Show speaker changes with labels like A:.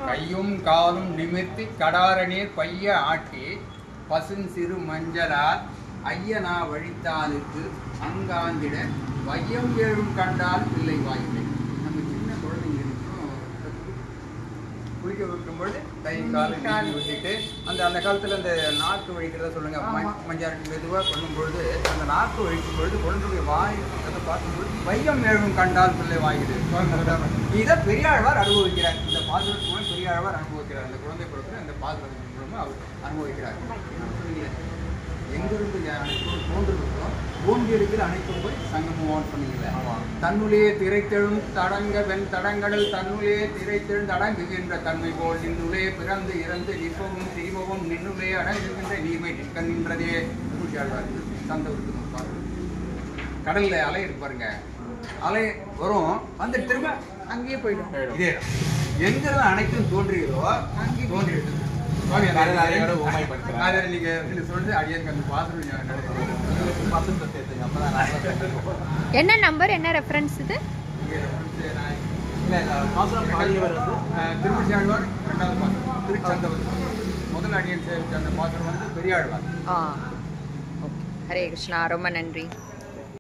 A: கையும் காலும் நிமிர்த்தி கடார நீர் பைய ஆட்டி பசுன் சிறு மஞ்சளால் ஐயனா வழித்தாலுக்கு அங்காந்திட வையம் ஏழும் கண்டால் பிள்ளை வாய்மை. நம்ம சின்ன குழந்தைங்களுக்கும் குளிக்க வைக்கும்பொழுது கை கால் விட்டுட்டு அந்த காலத்தில் அந்த நாக்கு வழிக்கிறதா சொல்லுங்க, மஞ்சள் மெதுவாக பண்ணும்பொழுது அந்த நாக்கு வழிக்கும் பொழுது குழந்தைய வாய் அதை பார்க்கும்பொழுது வையம் ஏழும் கண்டால் பிள்ளை வாயுது. இதை பெரியாழ்வார் அனுபவிக்கிறார். இந்த பாசுரத்து மூலம் பெரியாழ்வார் அனுபவிக்கிறார். அந்த குழந்தை கொடுக்குற அந்த பாசுரத்தின் மூலமாக அவர் அனுபவிக்கிறார். எங்கிருந்து அனைத்தும் தோன்றுகிறோம் ஓங்கி இருக்கிற அனைத்தும் போய் சங்கமம் சொன்னீங்களே. தன்னுள்ளே திரைத்தெழும் தடங்க வெண் தடங்கடல் தன்னுள்ளே திரைத்தெழுந்து அடங்குகின்ற தன்மை போல் நின்னுள்ளே பிறந்து இறந்து நிற்பவும் திரிபவும் நின்னுள்ளே அடங்குகின்ற நீமை நிற்க நின்றதே. சந்தவருக்கு கடல்ல அலை இருப்பாருங்க, அலை வரும் வந்து திரும்ப அங்கேயே போயிடும். இதே எங்கிருந்து அனைத்தும் தோன்றுகிறோ அங்கேயே தோன்றிடுது.
B: என்ன நம்பர், என்ன ரெஃபரன்ஸ் இது?
A: திருமணியாழ்வார் இரண்டாவது பாத்திரம், திருச்சந்தவர் முதல் அடியன் சேவித்த அந்த பாத்திரம் வந்து பெரியாழ்வார்.
B: ஹரே கிருஷ்ணா, ரொம்ப நன்றி.